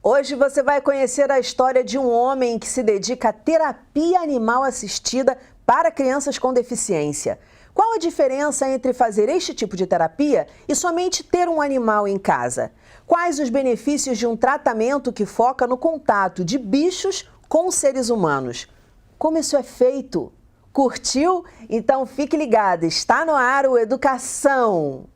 Hoje você vai conhecer a história de um homem que se dedica à terapia animal assistida para crianças com deficiência. Qual a diferença entre fazer este tipo de terapia e somente ter um animal em casa? Quais os benefícios de um tratamento que foca no contato de bichos com seres humanos? Como isso é feito? Curtiu? Então fique ligado, está no ar o Educação.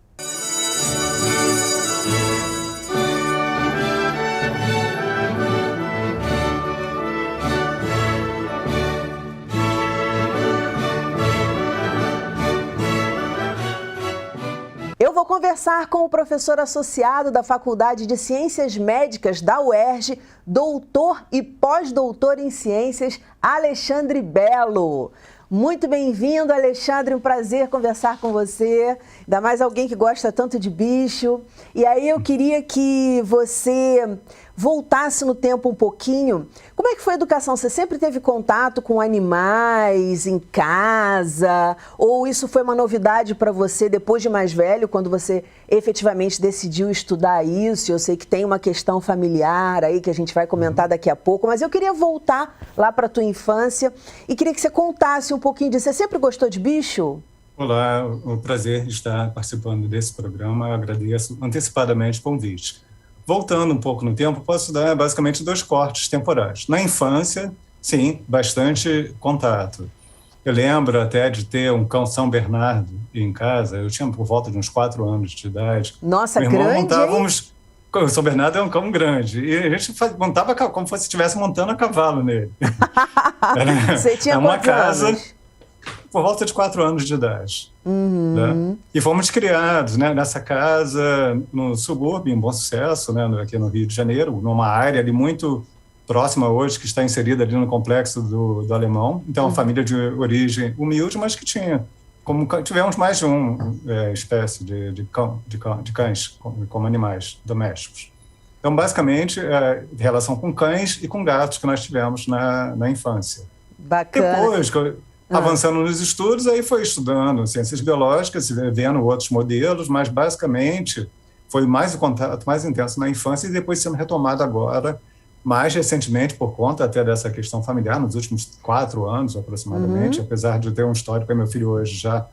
Eu vou conversar com o professor associado da Faculdade de Ciências Médicas da UERJ, doutor e pós-doutor em ciências, Alexandre Bello. Muito bem-vindo, Alexandre, um prazer conversar com você, ainda mais alguém que gosta tanto de bicho. E aí eu queria que você voltasse no tempo um pouquinho. Como é que foi a educação? Você sempre teve contato com animais em casa? Ou isso foi uma novidade para você depois de mais velho, quando você efetivamente decidiu estudar isso? Eu sei que tem uma questão familiar aí que a gente vai comentar daqui a pouco, mas eu queria voltar lá para a tua infância e queria que você contasse um pouquinho disso. Você sempre gostou de bicho? Olá, um prazer estar participando desse programa. Eu agradeço antecipadamente o convite. Voltando um pouco no tempo, posso dar basicamente 2 cortes temporais. Na infância, sim, bastante contato. Eu lembro até de ter um cão São Bernardo em casa. Eu tinha por volta de uns 4 anos de idade. Nossa, meu irmão grande, montávamos... O São Bernardo é um cão grande. E a gente montava como se estivesse montando a cavalo nele. Você tinha uma quantos casa anos? Por volta de 4 anos de idade. Né? E fomos criados, né, nessa casa, no subúrbio, em Bom Sucesso, né, aqui no Rio de Janeiro, numa área ali muito próxima hoje, que está inserida ali no complexo do Alemão. Então, uma família de origem humilde, mas que tinha, tivemos mais de uma espécie de cães como animais domésticos. Então, basicamente, relação com cães e com gatos que nós tivemos na infância. Bacana. Depois, avançando nos estudos, aí foi estudando ciências biológicas, vendo outros modelos, mas basicamente foi mais o contato mais intenso na infância e depois sendo retomado agora, mais recentemente, por conta até dessa questão familiar, nos últimos 4 anos aproximadamente, apesar de ter um histórico, meu filho hoje já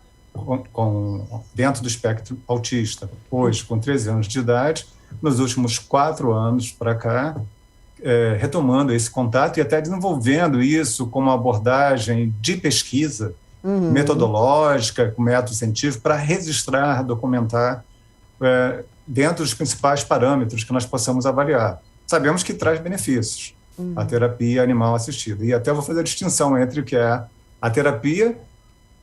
dentro do espectro autista, hoje com 13 anos de idade, nos últimos 4 anos para cá, retomando esse contato e até desenvolvendo isso como abordagem de pesquisa metodológica, com método científico, para registrar, documentar dentro dos principais parâmetros que nós possamos avaliar. Sabemos que traz benefícios a terapia animal assistida. E até vou fazer a distinção entre o que é a terapia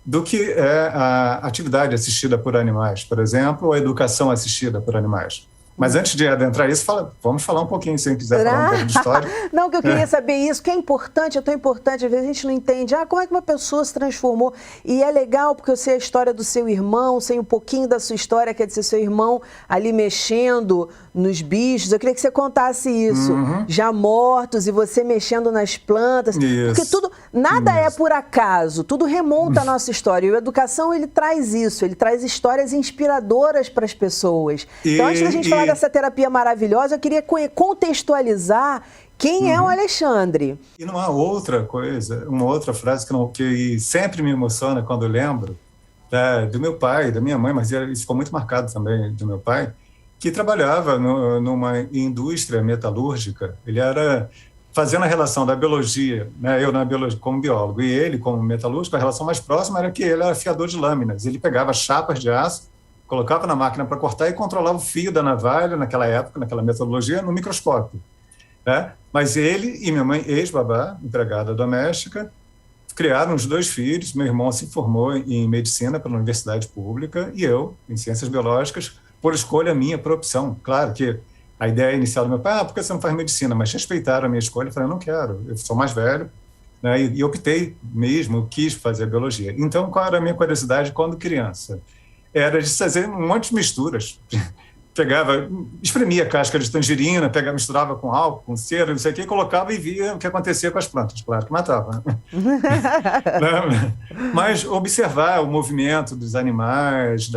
do que é a atividade assistida por animais, por exemplo, ou a educação assistida por animais. Mas antes de adentrar isso, vamos falar um pouquinho, se quiser falar um pouco de história. Não, que eu queria saber isso, que é importante, é tão importante, às vezes a gente não entende, como é que uma pessoa se transformou? E é legal, porque eu sei a história do seu irmão, sei um pouquinho da sua história, quer dizer, seu irmão ali mexendo nos bichos, eu queria que você contasse isso, já mortos, e você mexendo nas plantas, porque nada é por acaso, tudo remonta à nossa história, e a educação, ele traz isso, ele traz histórias inspiradoras para as pessoas. Então, antes da gente falar dessa terapia maravilhosa, eu queria contextualizar quem é o Alexandre. E não há outra coisa, uma outra frase que sempre me emociona quando eu lembro do meu pai, da minha mãe, mas isso ficou muito marcado também do meu pai, que trabalhava numa indústria metalúrgica. Ele era fazendo a relação da biologia, né, eu na biologia como biólogo e ele como metalúrgico, a relação mais próxima era que ele era afiador de lâminas. Ele pegava chapas de aço, colocava na máquina para cortar e controlava o fio da navalha, naquela época, naquela metodologia, no microscópio. Né? Mas ele e minha mãe, ex-babá, empregada doméstica, criaram os 2 filhos. Meu irmão se formou em medicina pela universidade pública e eu, em ciências biológicas, por escolha minha, por opção. Claro que a ideia inicial do meu pai, por que você não faz medicina? Mas respeitaram a minha escolha, eu falei, eu não quero, eu sou mais velho, né? E optei mesmo, quis fazer biologia. Então, qual era a minha curiosidade quando criança? Era de fazer um monte de misturas. Pegava, espremia casca de tangerina, misturava com álcool, com cera, não sei o que, colocava e via o que acontecia com as plantas. Claro que matava. Mas observar o movimento dos animais,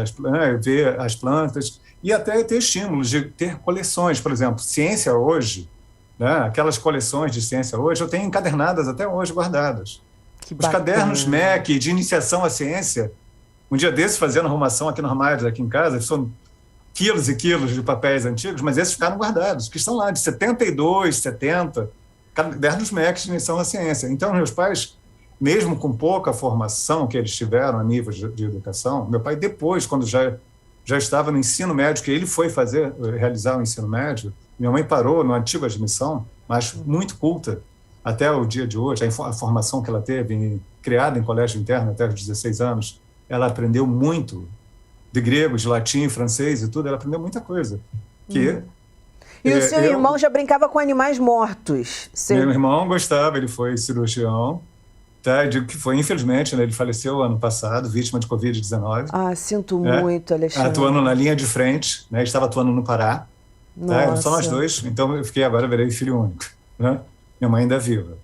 ver as plantas e até ter estímulos de ter coleções. Por exemplo, ciência hoje né? Aquelas coleções de ciência hoje, eu tenho encadernadas até hoje guardadas. Que Os bacana. cadernos MEC de iniciação à ciência, um dia desses fazendo arrumação aqui no armário, aqui em casa, são quilos e quilos de papéis antigos, mas esses ficaram guardados, que estão lá de 72, 70, cadernos MEC de iniciação à ciência. Então, meus pais, mesmo com pouca formação que eles tiveram a nível de educação, meu pai depois, quando já estava no ensino médio, que ele foi realizar o ensino médio, minha mãe parou na antiga admissão, mas muito culta, até o dia de hoje, a formação que ela teve, criada em colégio interno até os 16 anos, ela aprendeu muito de grego, de latim, francês e tudo, ela aprendeu muita coisa. E o seu irmão já brincava com animais mortos? Meu irmão gostava, ele foi cirurgião, tá? Eu digo que foi, infelizmente, né, ele faleceu ano passado, vítima de Covid-19. Ah, sinto muito, Alexandre. Atuando na linha de frente, né, estava atuando no Pará. Tá? Só nós dois, então eu fiquei agora, virei filho único. Né? Minha mãe ainda é viva.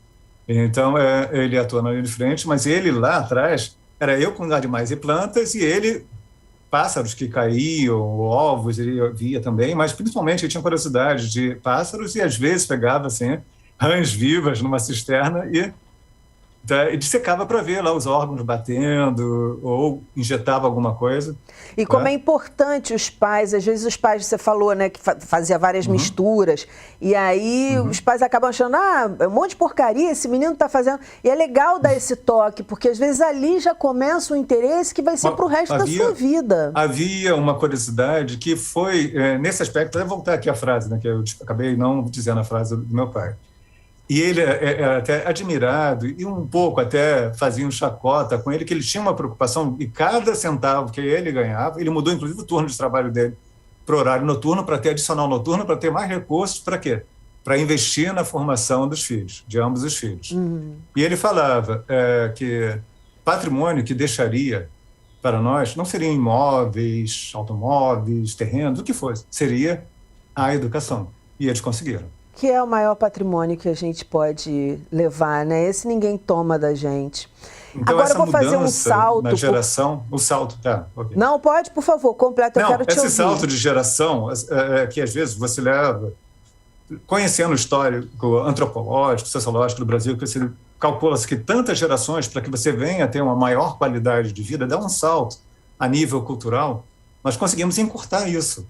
Então, ele atua na linha de frente, mas ele lá atrás, era eu com animais e plantas, e ele, pássaros que caíam, ovos, ele via também, mas principalmente ele tinha curiosidade de pássaros e às vezes pegava assim, rãs vivas numa cisterna e dissecava para ver lá os órgãos batendo ou injetava alguma coisa. E como é importante os pais, às vezes os pais, você falou, né, que fazia várias misturas, e aí os pais acabam achando, é um monte de porcaria, esse menino está fazendo. E é legal dar esse toque, porque às vezes ali já começa um interesse que vai ser para o resto da sua vida. Havia uma curiosidade que foi, nesse aspecto, eu vou voltar aqui a frase, né, que eu acabei não dizendo a frase do meu pai. E ele era até admirado e um pouco até fazia um chacota com ele, que ele tinha uma preocupação e cada centavo que ele ganhava, ele mudou inclusive o turno de trabalho dele para o horário noturno, para ter adicional noturno, para ter mais recursos, para quê? Para investir na formação dos filhos, de ambos os filhos. E ele falava que patrimônio que deixaria para nós não seriam imóveis, automóveis, terrenos, o que fosse, seria a educação. E eles conseguiram. Que é o maior patrimônio que a gente pode levar, né? Esse ninguém toma da gente. Então, agora eu vou fazer um salto. Na geração, o salto, tá? Okay. Não, pode, por favor, completa, eu quero te ouvir. Esse salto de geração, que às vezes você leva, conhecendo o histórico antropológico, sociológico do Brasil, que você calcula-se que tantas gerações, para que você venha a ter uma maior qualidade de vida, dá um salto a nível cultural, nós conseguimos encurtar isso.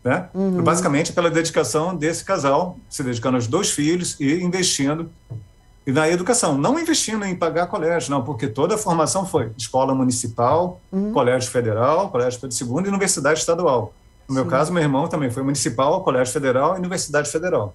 Né? Basicamente pela dedicação desse casal, se dedicando aos 2 filhos e investindo na educação. Não investindo em pagar colégio, não, porque toda a formação foi escola municipal, colégio federal, colégio de segunda e universidade estadual. No meu caso, meu irmão também foi municipal, colégio federal e universidade federal.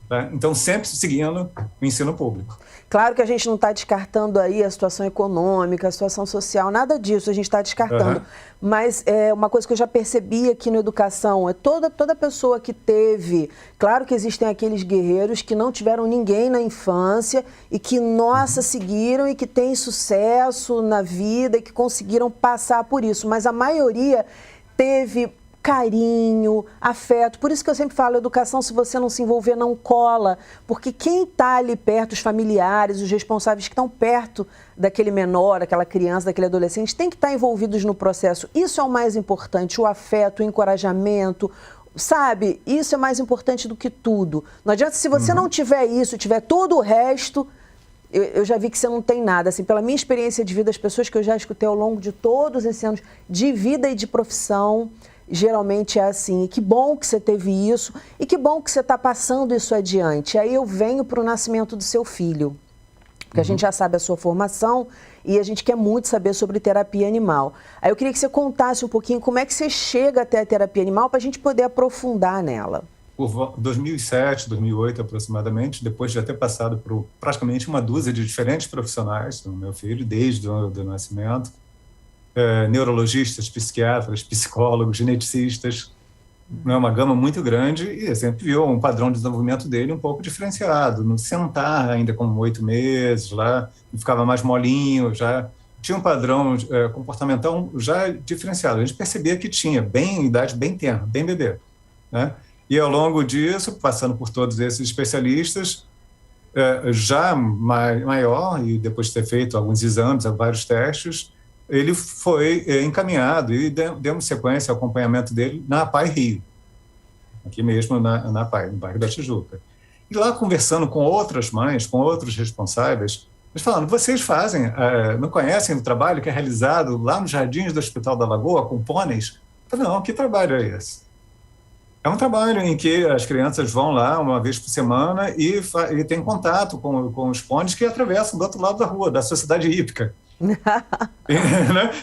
Tá? Então, sempre seguindo o ensino público. Claro que a gente não está descartando aí a situação econômica, a situação social, nada disso a gente está descartando. Mas é uma coisa que eu já percebi aqui na educação, é toda pessoa que teve... Claro que existem aqueles guerreiros que não tiveram ninguém na infância e que, nossa, seguiram e que têm sucesso na vida e que conseguiram passar por isso. Mas a maioria teve carinho, afeto. Por isso que eu sempre falo, educação, se você não se envolver, não cola. Porque quem está ali perto, os familiares, os responsáveis que estão perto daquele menor, daquela criança, daquele adolescente, tem que estar envolvidos no processo. Isso é o mais importante, o afeto, o encorajamento, sabe? Isso é mais importante do que tudo. Não adianta, se você não tiver isso, tiver todo o resto... Eu já vi que você não tem nada. Assim, pela minha experiência de vida, as pessoas que eu já escutei ao longo de todos esses anos de vida e de profissão, geralmente é assim. E que bom que você teve isso e que bom que você está passando isso adiante. Aí eu venho para o nascimento do seu filho, porque a gente já sabe a sua formação e a gente quer muito saber sobre terapia animal. Aí eu queria que você contasse um pouquinho como é que você chega até a terapia animal para a gente poder aprofundar nela. Por 2007, 2008 aproximadamente, depois de já ter passado por praticamente uma dúzia de diferentes profissionais do meu filho, desde o nascimento, neurologistas, psiquiatras, psicólogos, geneticistas, uma gama muito grande, e sempre viu um padrão de desenvolvimento dele um pouco diferenciado, no sentar ainda com 8 meses, lá ficava mais molinho, já tinha um padrão comportamental já diferenciado. A gente percebia que tinha, bem idade bem tenra, bem bebê, né? E ao longo disso, passando por todos esses especialistas, já maior, e depois de ter feito alguns exames, vários testes, ele foi encaminhado e demos sequência ao acompanhamento dele na APAI Rio, aqui mesmo na APAI, no bairro da Tijuca. E lá conversando com outras mães, com outros responsáveis, eles falando, vocês não conhecem o trabalho que é realizado lá nos jardins do Hospital da Lagoa com pôneis? Eu falei, não, que trabalho é esse? É um trabalho em que as crianças vão lá uma vez por semana e têm contato com os pôneis que atravessam do outro lado da rua, da sociedade hípica. Né?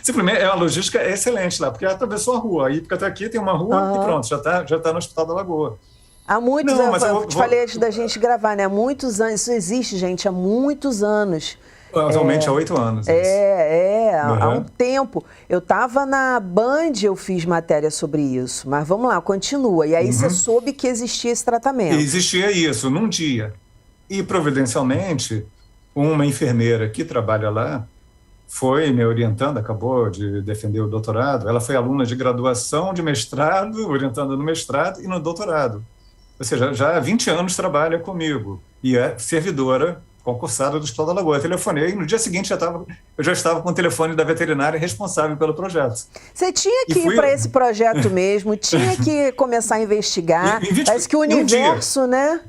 Simplesmente, a logística é excelente lá, porque atravessou a rua, a hípica está aqui, tem uma rua e pronto, já tá no Hospital da Lagoa. Há muitos anos, eu te falei antes da gente gravar, né? Há muitos anos, isso existe, gente, há muitos anos. Atualmente há 8 anos. Há um tempo. Eu estava na Band, eu fiz matéria sobre isso, mas vamos lá, continua. E aí você soube que existia esse tratamento. Existia isso, num dia. E, providencialmente, uma enfermeira que trabalha lá foi me orientando, acabou de defender o doutorado. Ela foi aluna de graduação, de mestrado, orientando no mestrado e no doutorado. Ou seja, já há 20 anos trabalha comigo e é servidora concursada do Hospital da Lagoa. Eu telefonei e no dia seguinte eu já estava com o telefone da veterinária responsável pelo projeto. Você tinha que ir para esse projeto mesmo, tinha que começar a investigar. Parece que o universo, né?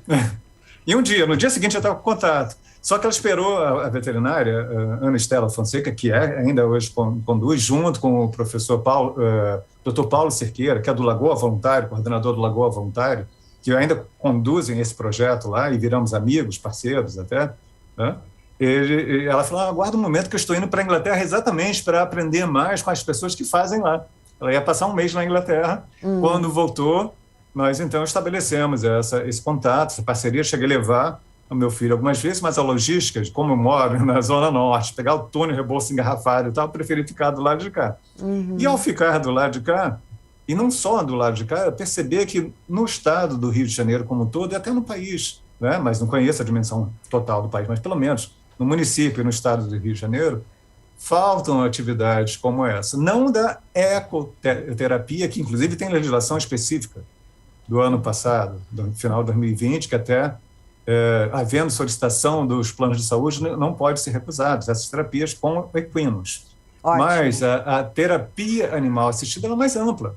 E no dia seguinte eu estava com contato. Só que ela esperou a veterinária, Ana Estela Fonseca, que ainda hoje conduz, junto com o professor Dr. Paulo Cerqueira, que é do Lagoa Voluntário, coordenador do Lagoa Voluntário, que ainda conduzem esse projeto lá e viramos amigos, parceiros até, né? Ela falou, aguarda um momento que eu estou indo para a Inglaterra exatamente para aprender mais com as pessoas que fazem lá. Ela ia passar um mês na Inglaterra. Quando voltou, nós então estabelecemos esse contato, essa parceria. Cheguei a levar o meu filho algumas vezes, mas a logística, de como eu moro na Zona Norte, pegar o túnel, rebolso engarrafado e tal, eu preferi ficar do lado de cá. E ao ficar do lado de cá, e não só do lado de cá, perceber que no estado do Rio de Janeiro como um todo, e até no país, né? Mas não conheço a dimensão total do país, mas pelo menos no município e no estado do Rio de Janeiro, faltam atividades como essa. Não da ecoterapia, que inclusive tem legislação específica do ano passado, do final de 2020, que até, havendo solicitação dos planos de saúde, não pode ser recusado essas terapias com equinos. Ótimo. Mas a terapia animal assistida é mais ampla.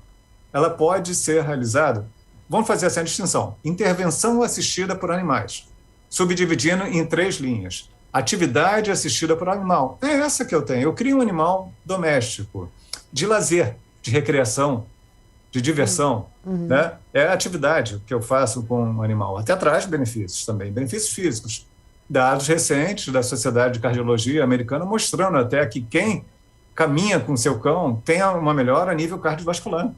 Ela pode ser realizada, vamos fazer essa distinção, intervenção assistida por animais, subdividindo em 3 linhas. Atividade assistida por animal, é essa que eu tenho. Eu crio um animal doméstico, de lazer, de recreação, de diversão. Né? É a atividade que eu faço com um animal. Até traz benefícios também, benefícios físicos. Dados recentes da Sociedade de Cardiologia Americana mostrando até que quem caminha com seu cão tem uma melhora a nível cardiovascular.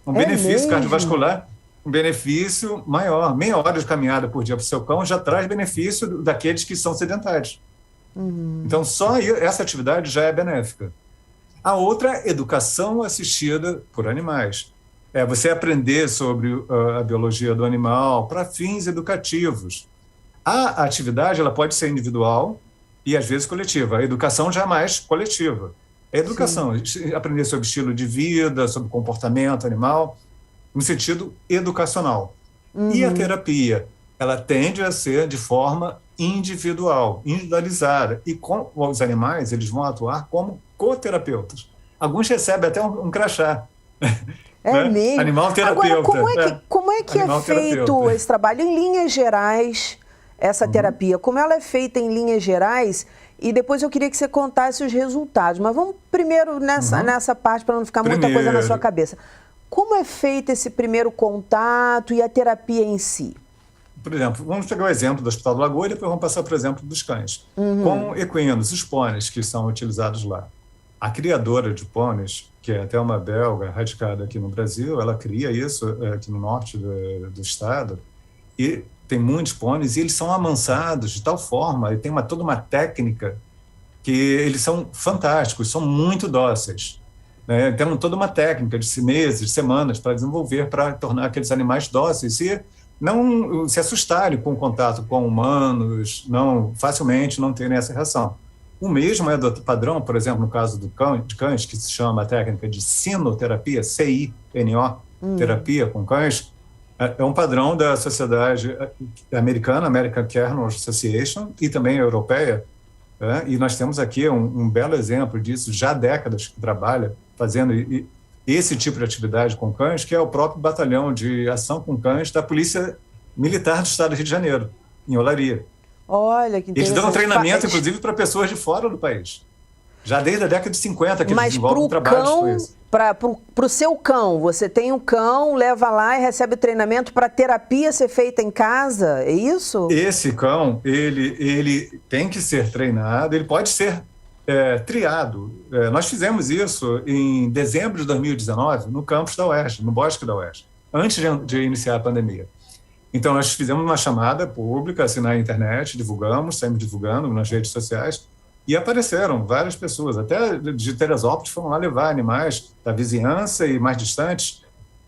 Um benefício cardiovascular, um benefício maior. Meia hora de caminhada por dia para o seu cão já traz benefício daqueles que são sedentários. Então, só essa atividade já é benéfica. A outra, educação assistida por animais. É você aprender sobre a biologia do animal para fins educativos. A atividade ela pode ser individual e, às vezes, coletiva. A educação já é mais coletiva. É educação, aprender sobre estilo de vida, sobre comportamento animal, no sentido educacional. E a terapia, ela tende a ser de forma individual, individualizada. E com os animais, eles vão atuar como coterapeutas. Alguns recebem até um crachá. É né? Mesmo? Animal terapeuta. Agora, como é que é feito esse trabalho em linhas gerais, essa terapia? Como ela é feita em linhas gerais? E depois eu queria que você contasse os resultados. Mas vamos primeiro nessa parte, para não ficar muita coisa na sua cabeça. Como é feito esse primeiro contato e a terapia em si? Por exemplo, vamos pegar o exemplo do Hospital da Lagoa e depois vamos passar para o exemplo dos cães. Com equinos, os pôneis que são utilizados lá. A criadora de pôneis, que é até uma belga radicada aqui no Brasil, ela cria isso aqui no norte do estado, e tem muitos pôneis, e eles são amansados de tal forma, e tem toda uma técnica, que eles são fantásticos, são muito dóceis. Né? Tem toda uma técnica de meses, semanas, para desenvolver, para tornar aqueles animais dóceis e não se assustarem com o contato com humanos, facilmente não terem essa reação. O mesmo é do padrão, por exemplo, no caso de cães, que se chama a técnica de sinoterapia, C-I-N-O, terapia com cães, é um padrão da Sociedade Americana, American Kennel Association, e também europeia, e nós temos aqui um belo exemplo disso, já há décadas que trabalha fazendo esse tipo de atividade com cães, que é o próprio Batalhão de Ação com Cães da Polícia militar do estado do Rio de Janeiro, em Olaria. Olha, que interessante. Eles dão treinamento, inclusive, para pessoas de fora do país. Já desde a década de 50 que eles desenvolvem trabalhos com isso. Para o seu cão, você tem um cão, leva lá e recebe treinamento para terapia ser feita em casa, é isso? Esse cão, ele tem que ser treinado, ele pode ser triado. Nós fizemos isso em dezembro de 2019 no campus da UERJ, no Bosque da UERJ, antes de iniciar a pandemia. Então, nós fizemos uma chamada pública, assim, na internet, divulgamos, sempre divulgando nas redes sociais, e apareceram várias pessoas, até de Teresópolis, foram lá levar animais da vizinhança e mais distantes,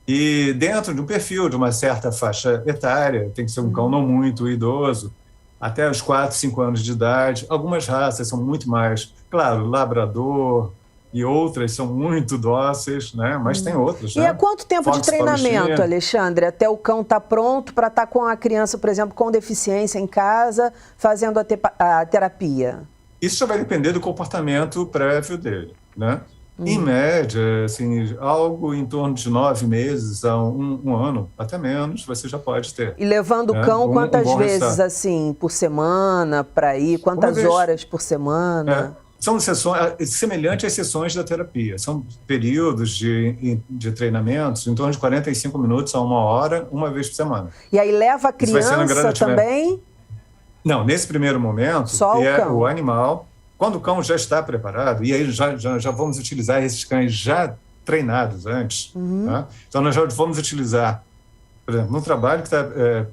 e dentro de um perfil de uma certa faixa etária, tem que ser um cão não muito idoso, até os 4, 5 anos de idade. Algumas raças são muito mais, claro, labrador e outras são muito dóceis, né? Mas tem outras. E há quanto tempo de treinamento, Alexandre, até o cão estar pronto para estar com a criança, por exemplo, com deficiência em casa, fazendo a terapia? Isso já vai depender do comportamento prévio dele, né? Em média, assim, algo em torno de 9 meses a um ano, até menos, você já pode ter. E levando o cão quantas vezes, assim, por semana, para ir? Quantas horas por semana? São sessões semelhantes às sessões da terapia. São períodos de treinamentos em torno de 45 minutos a 1 hora, uma vez por semana. E aí leva a criança também? Não, nesse primeiro momento, só o animal. Quando o cão já está preparado, e aí já vamos utilizar esses cães já treinados antes, tá? Então nós já vamos utilizar, por exemplo, no trabalho que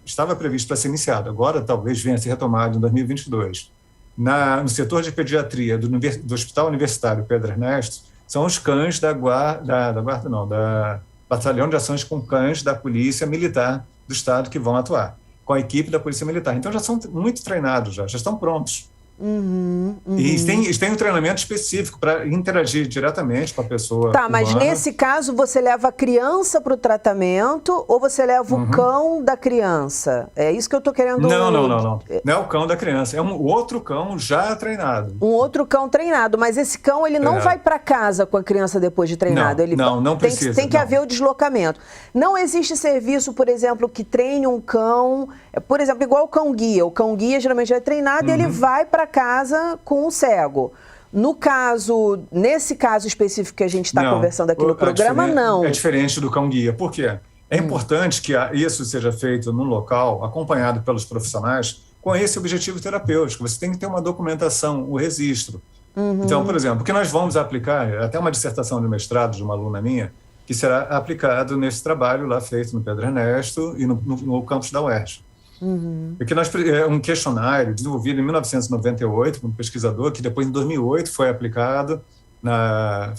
estava previsto para ser iniciado, agora talvez venha a ser retomado em 2022, no setor de pediatria do Hospital Universitário Pedro Ernesto, são os cães da Batalhão de Ações com Cães da Polícia Militar do Estado que vão atuar, com a equipe da Polícia Militar. Então já são muito treinados, já estão prontos. E eles têm um treinamento específico para interagir diretamente com a pessoa. Tá, mas nesse caso você leva a criança para o tratamento ou você leva o cão da criança? É isso que eu estou querendo... Não. Não é o cão da criança, é um outro cão já treinado. Um outro cão treinado, mas esse cão ele não vai para casa com a criança depois de treinado. Não precisa. Tem que haver o deslocamento. Não existe serviço, por exemplo, que treine um cão, por exemplo, igual o cão-guia. O cão-guia geralmente é treinado e ele vai para casa com o cego. Nesse caso específico que a gente está conversando aqui no programa, não. É diferente do cão-guia. Por quê? É importante que isso seja feito num local, acompanhado pelos profissionais, com esse objetivo terapêutico. Você tem que ter uma documentação, o registro. Então, por exemplo, o que nós vamos aplicar, até uma dissertação de mestrado de uma aluna minha, que será aplicado nesse trabalho lá feito no Pedro Ernesto e no campus da UERJ. Porque um questionário desenvolvido em 1998 por um pesquisador que depois em 2008 foi aplicado na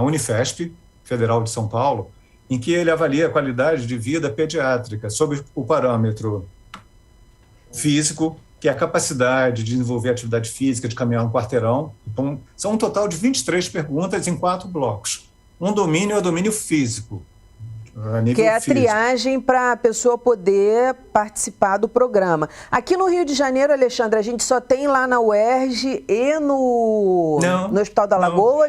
Unifesp, Federal de São Paulo, em que ele avalia a qualidade de vida pediátrica sob o parâmetro físico, que é a capacidade de desenvolver atividade física, de caminhar um quarteirão. Então, são um total de 23 perguntas em 4 blocos. Um domínio é o domínio físico, que é a triagem para a pessoa poder participar do programa. Aqui no Rio de Janeiro, Alexandre, a gente só tem lá na UERJ e no Hospital da Lagoa.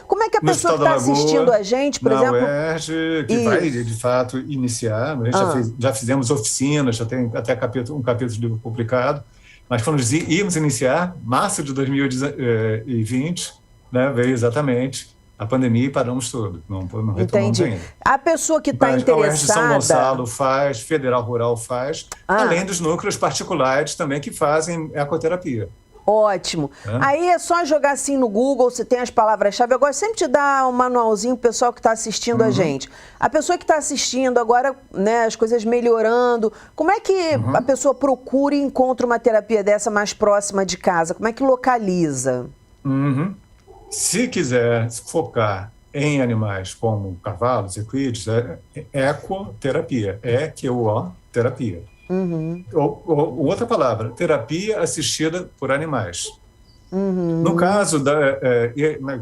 Como é que a pessoa que está assistindo a gente, por exemplo... Na UERJ, que vai, de fato, iniciar. A gente já fizemos oficinas, já tem até um capítulo de livro publicado. Mas quando íamos iniciar, março de 2020, né, veio exatamente a pandemia e paramos tudo. Não retomamos ainda. A pessoa que está interessada... A UERJ de São Gonçalo faz, Federal Rural faz, além dos núcleos particulares também que fazem ecoterapia. Ótimo. Aí é só jogar assim no Google, você tem as palavras-chave. Agora, sempre te dá um manualzinho pro pessoal que está assistindo a gente. A pessoa que está assistindo agora, né, as coisas melhorando, como é que a pessoa procura e encontra uma terapia dessa mais próxima de casa? Como é que localiza? Se quiser focar em animais como cavalos, equídeos, ecoterapia, terapia. Ou outra palavra, terapia assistida por animais. No caso,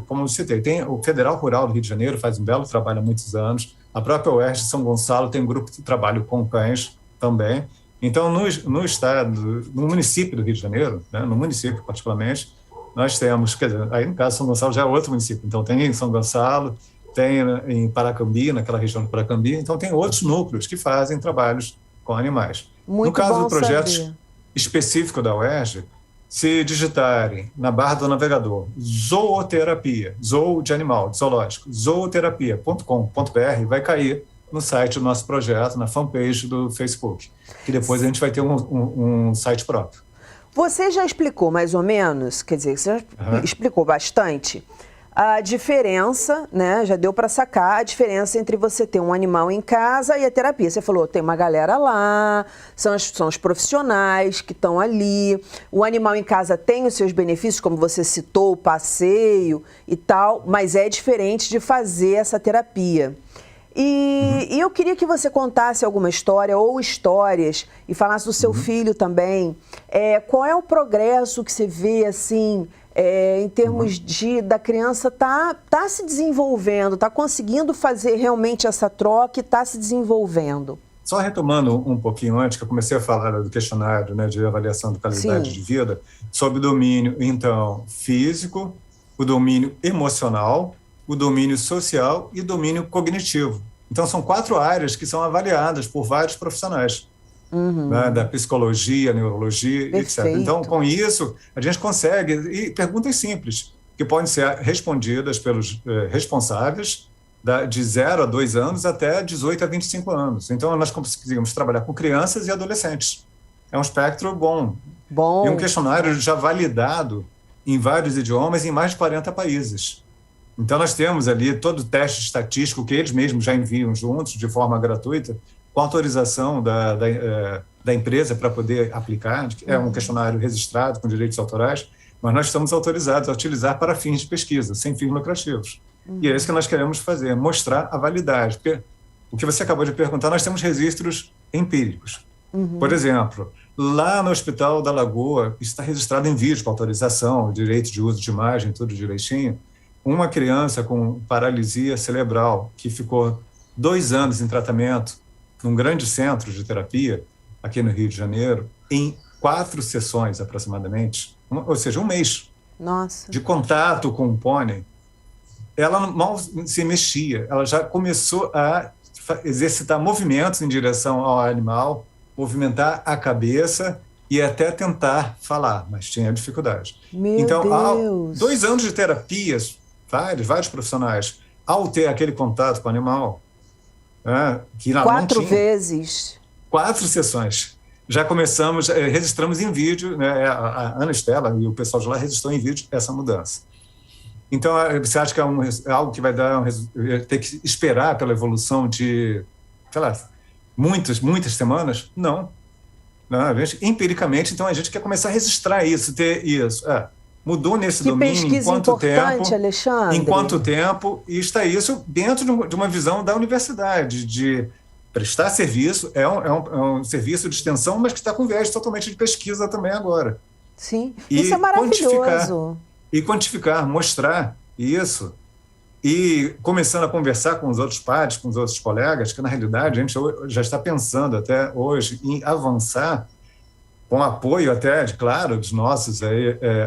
como eu citei, tem o Federal Rural do Rio de Janeiro, faz um belo trabalho há muitos anos, a própria UERJ de São Gonçalo tem um grupo de trabalho com cães também. Então, no estado, no município do Rio de Janeiro, né, no município particularmente, nós temos, quer dizer, aí no caso São Gonçalo já é outro município, então tem em São Gonçalo, tem em Paracambi, naquela região de Paracambi, então tem outros núcleos que fazem trabalhos com animais. Muito No caso bom do projeto saber. específico da UERJ, se digitarem na barra do navegador zooterapia, zoo de animal, de zoológico, zooterapia.com.br, vai cair no site do nosso projeto, na fanpage do Facebook, que depois a gente vai ter um site próprio. Você já explicou mais ou menos, quer dizer, você já explicou bastante a diferença, né? Já deu para sacar a diferença entre você ter um animal em casa e a terapia. Você falou, tem uma galera lá, são os profissionais que estão ali. O animal em casa tem os seus benefícios, como você citou, o passeio e tal, mas é diferente de fazer essa terapia. E eu queria que você contasse alguma história ou histórias e falasse do seu filho também. Qual é o progresso que você vê, assim, em termos da criança tá se desenvolvendo, tá conseguindo fazer realmente essa troca e tá se desenvolvendo? Só retomando um pouquinho antes, que eu comecei a falar do questionário, né, de avaliação de qualidade de vida, sobre o domínio, então, físico, o domínio emocional, o domínio social e o domínio cognitivo. Então, são 4 áreas que são avaliadas por vários profissionais, né, da psicologia, neurologia, Perfeito. etc. Então, com isso, a gente consegue, e perguntas simples, que podem ser respondidas pelos responsáveis de 0 a 2 anos até 18 a 25 anos. Então, nós conseguimos trabalhar com crianças e adolescentes. É um espectro bom. E um questionário já validado em vários idiomas em mais de 40 países. Então, nós temos ali todo o teste estatístico que eles mesmos já enviam juntos, de forma gratuita, com autorização da empresa para poder aplicar. É um questionário registrado com direitos autorais, mas nós estamos autorizados a utilizar para fins de pesquisa, sem fins lucrativos. E é isso que nós queremos fazer, mostrar a validade. Porque o que você acabou de perguntar, nós temos registros empíricos. Por exemplo, lá no Hospital da Lagoa, está registrado em vídeo, com autorização, direito de uso de imagem, tudo direitinho, uma criança com paralisia cerebral que ficou 2 anos em tratamento num grande centro de terapia, aqui no Rio de Janeiro, em 4 sessões aproximadamente, ou seja, 1 mês de contato com o pônei. Ela mal se mexia, ela já começou a exercitar movimentos em direção ao animal, movimentar a cabeça e até tentar falar, mas tinha dificuldade. Então, Deus. 2 anos de terapias, vários profissionais, ao ter aquele contato com o animal, que lá 4 não tinha, vezes. 4 sessões. Já começamos, registramos em vídeo, né, a Ana Estela e o pessoal de lá registrou em vídeo essa mudança. Então, você acha que é algo que vai ter que esperar pela evolução de, sei lá, muitas semanas? Não. Empiricamente, então, a gente quer começar a registrar isso, ter isso. Mudou nesse domínio em quanto tempo, Alexandre. em quanto tempo, e está isso dentro de uma visão da universidade, de prestar serviço, é um serviço de extensão, mas que está com viés totalmente de pesquisa também agora. Sim, isso é maravilhoso. Quantificar, mostrar isso, e começando a conversar com os outros pares, com os outros colegas, que na realidade a gente já está pensando até hoje em avançar, com apoio até, claro, dos nossos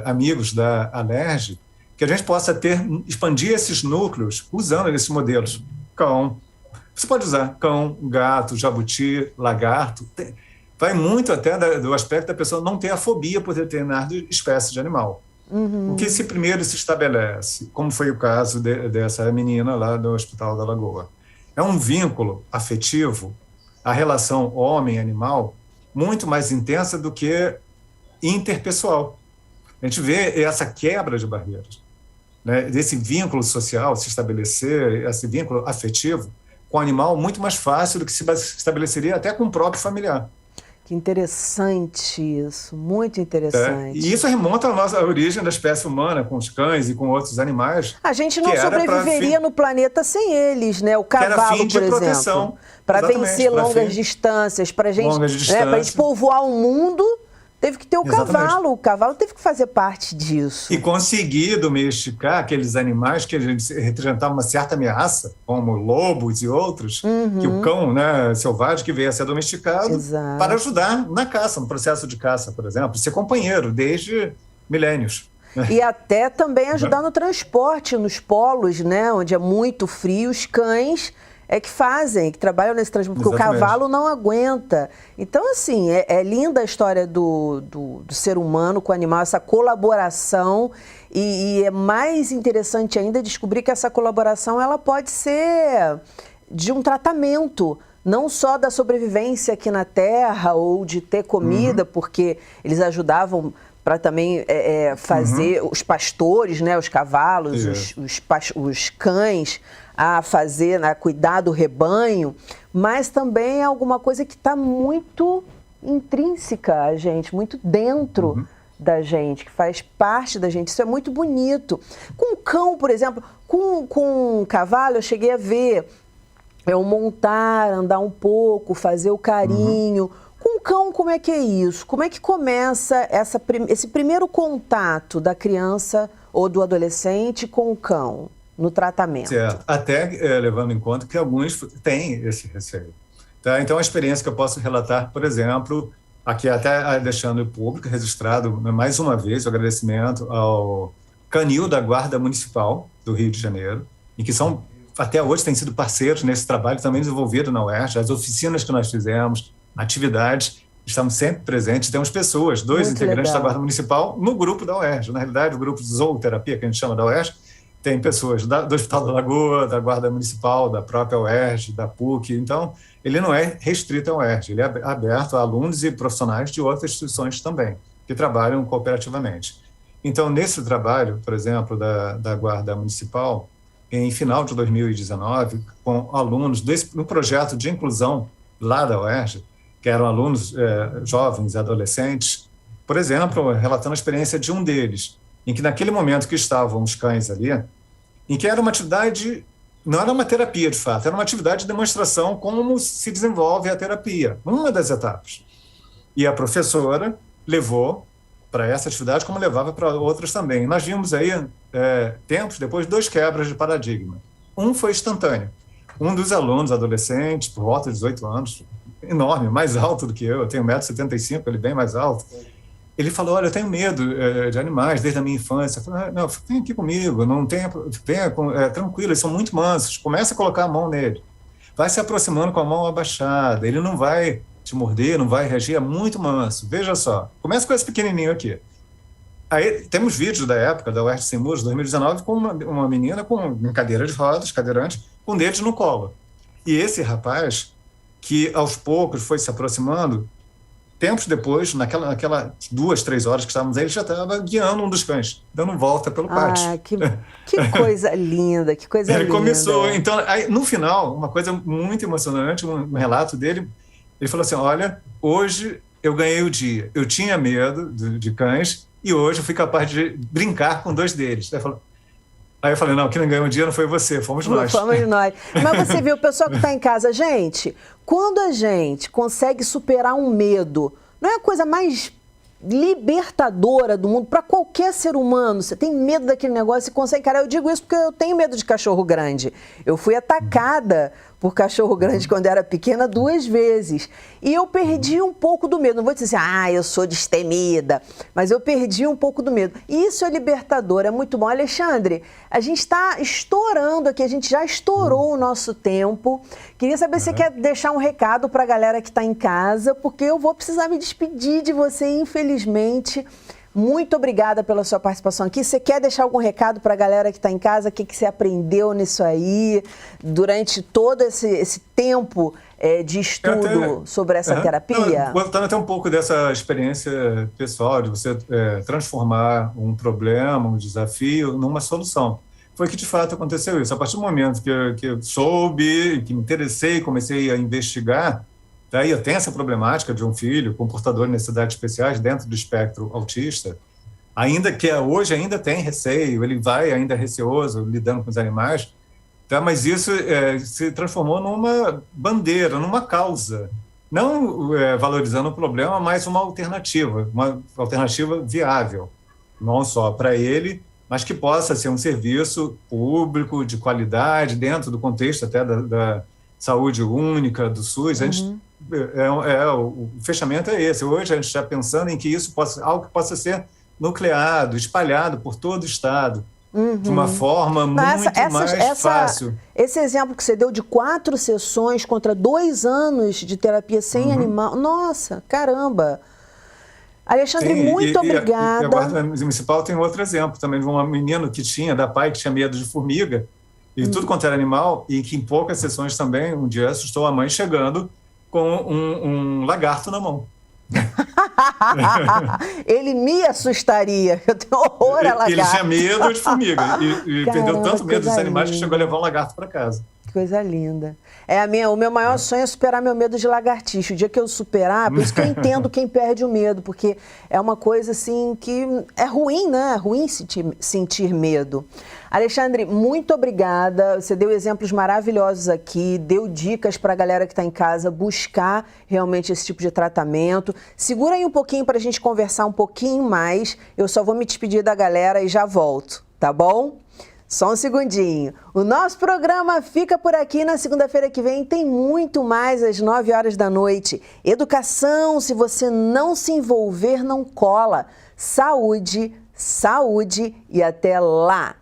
amigos da Alerj, que a gente possa expandir esses núcleos usando esses modelos. Cão, você pode usar cão, gato, jabuti, lagarto, vai muito até do aspecto da pessoa não ter a fobia por determinada espécie de animal. O que primeiro se estabelece, como foi o caso dessa menina lá do Hospital da Lagoa, é um vínculo afetivo, a relação homem-animal, muito mais intensa do que interpessoal. A gente vê essa quebra de barreiras, né, desse vínculo social se estabelecer, esse vínculo afetivo com o animal muito mais fácil do que se estabeleceria até com o próprio familiar. Que interessante isso, muito interessante. E isso remonta à nossa origem da espécie humana, com os cães e com outros animais. A gente não sobreviveria no planeta sem eles, né? O cavalo, por exemplo, para vencer longas distâncias, para a gente povoar o mundo, teve que ter o cavalo. O cavalo teve que fazer parte disso. E conseguir domesticar aqueles animais que a gente representava uma certa ameaça, como lobos e outros, que o cão, né, selvagem que veio a ser domesticado para ajudar na caça, no processo de caça, por exemplo, ser companheiro desde milênios. E até também ajudar no transporte, nos polos, né, onde é muito frio, os cães que fazem, que trabalham nesse transporte, porque Exatamente. o cavalo não aguenta. Então, assim, é linda a história do ser humano com o animal, essa colaboração, e é mais interessante ainda descobrir que essa colaboração ela pode ser de um tratamento, não só da sobrevivência aqui na Terra ou de ter comida, porque eles ajudavam para também fazer os pastores, né, os cavalos, os cães, a fazer, a cuidar do rebanho, mas também é alguma coisa que está muito intrínseca a gente, muito dentro da gente, que faz parte da gente. Isso é muito bonito. Com cão, por exemplo, com cavalo, eu cheguei a ver eu montar, andar um pouco, fazer o carinho. Com cão, como é que é isso? Como é que começa esse primeiro contato da criança ou do adolescente com o cão no tratamento? Certo. Até levando em conta que alguns têm esse receio. Tá? Então, a experiência que eu posso relatar, por exemplo, aqui até deixando público, registrado mais uma vez o agradecimento ao Canil da Guarda Municipal do Rio de Janeiro, e que são, até hoje, têm sido parceiros nesse trabalho também desenvolvido na UERJ, as oficinas que nós fizemos, atividades, estamos sempre presentes, temos pessoas, dois Muito integrantes legal. da Guarda Municipal no grupo da UERJ. Na realidade, o grupo de zooterapia, que a gente chama da UERJ, tem pessoas do Hospital da Lagoa, da Guarda Municipal, da própria UERJ, da PUC. Então, ele não é restrito à UERJ, ele é aberto a alunos e profissionais de outras instituições também, que trabalham cooperativamente. Então, nesse trabalho, por exemplo, da Guarda Municipal, em final de 2019, com alunos no projeto de inclusão lá da UERJ, que eram alunos jovens e adolescentes, por exemplo, relatando a experiência de um deles, em que naquele momento que estavam os cães ali, em que era uma atividade, não era uma terapia de fato, era uma atividade de demonstração como se desenvolve a terapia, uma das etapas. E a professora levou para essa atividade como levava para outras também. Nós vimos aí, tempos depois, 2 quebras de paradigma. Um foi instantâneo. Um dos alunos, adolescente, por volta de 18 anos, enorme, mais alto do que eu tenho 1,75 m, ele bem mais alto, ele falou, olha, eu tenho medo de animais desde a minha infância. Eu falei, não, vem aqui comigo, não tenha tranquilo, eles são muito mansos, começa a colocar a mão nele. Vai se aproximando com a mão abaixada, ele não vai te morder, não vai reagir, é muito manso. Veja só, começa com esse pequenininho aqui. Aí temos vídeos da época, da UERJ Sem Muros, 2019, com uma menina em cadeira de rodas, cadeirante, com dedos no colo. E esse rapaz, que aos poucos foi se aproximando, tempos depois, naquela 2, 3 horas que estávamos aí, ele já estava guiando um dos cães, dando volta pelo pátio. Ah, que coisa linda, que coisa linda. Ele começou, então, aí, no final, uma coisa muito emocionante, um relato dele, ele falou assim, olha, hoje eu ganhei o dia, eu tinha medo de cães e hoje eu fui capaz de brincar com 2 deles. Aí eu falei, não, quem não ganhou o dia não foi você, fomos nós. Fomos nós. Mas você viu, o pessoal que está em casa, gente, quando a gente consegue superar um medo, não é a coisa mais libertadora do mundo para qualquer ser humano? Você tem medo daquele negócio e consegue... Cara, eu digo isso porque eu tenho medo de cachorro grande. Eu fui atacada por cachorro grande quando era pequena 2 vezes. E eu perdi um pouco do medo. Não vou dizer assim, eu sou destemida, mas eu perdi um pouco do medo. E isso é libertador, é muito bom. Alexandre, a gente está estourando aqui, a gente já estourou o nosso tempo. Queria saber se você quer deixar um recado para a galera que está em casa, porque eu vou precisar me despedir de você, infelizmente. Muito obrigada pela sua participação aqui. Você quer deixar algum recado para a galera que está em casa? O que você aprendeu nisso aí durante todo esse tempo de estudo sobre essa terapia? Não, voltando até um pouco dessa experiência pessoal, de você transformar um problema, um desafio, numa solução. Foi que, de fato, aconteceu isso. A partir do momento que eu soube, que me interessei, comecei a investigar, daí eu tenho essa problemática de um filho com portador de necessidades especiais dentro do espectro autista, ainda que hoje ainda tem receio, ele vai ainda receoso lidando com os animais, tá? Mas isso se transformou numa bandeira, numa causa, não valorizando o problema, mas uma alternativa viável, não só para ele, mas que possa ser um serviço público de qualidade dentro do contexto até da saúde única, do SUS. A gente, o fechamento é esse. Hoje a gente está pensando em que isso algo que possa ser nucleado, espalhado por todo o Estado, de uma forma muito mais fácil. Esse exemplo que você deu de 4 sessões contra 2 anos de terapia sem animal, nossa, caramba! Alexandre, muito obrigada. E a Guarda Municipal tem outro exemplo também de um menino que tinha medo de formiga, e tudo quanto era animal, e que em poucas sessões também, um dia assustou a mãe chegando com um lagarto na mão. Ele me assustaria, eu tenho horror a lagarto. Ele tinha medo de formiga, e perdeu tanto medo dos animais que chegou a levar um lagarto para casa. Coisa linda. O meu maior sonho é superar meu medo de lagartixa. O dia que eu superar, por isso que eu entendo quem perde o medo, porque é uma coisa assim que é ruim, né? É ruim sentir medo. Alexandre, muito obrigada. Você deu exemplos maravilhosos aqui, deu dicas para a galera que está em casa buscar realmente esse tipo de tratamento. Segura aí um pouquinho para a gente conversar um pouquinho mais. Eu só vou me despedir da galera e já volto, tá bom? Só um segundinho. O nosso programa fica por aqui. Na segunda-feira que vem tem muito mais às 9 horas da noite. Educação, se você não se envolver, não cola. Saúde, saúde e até lá!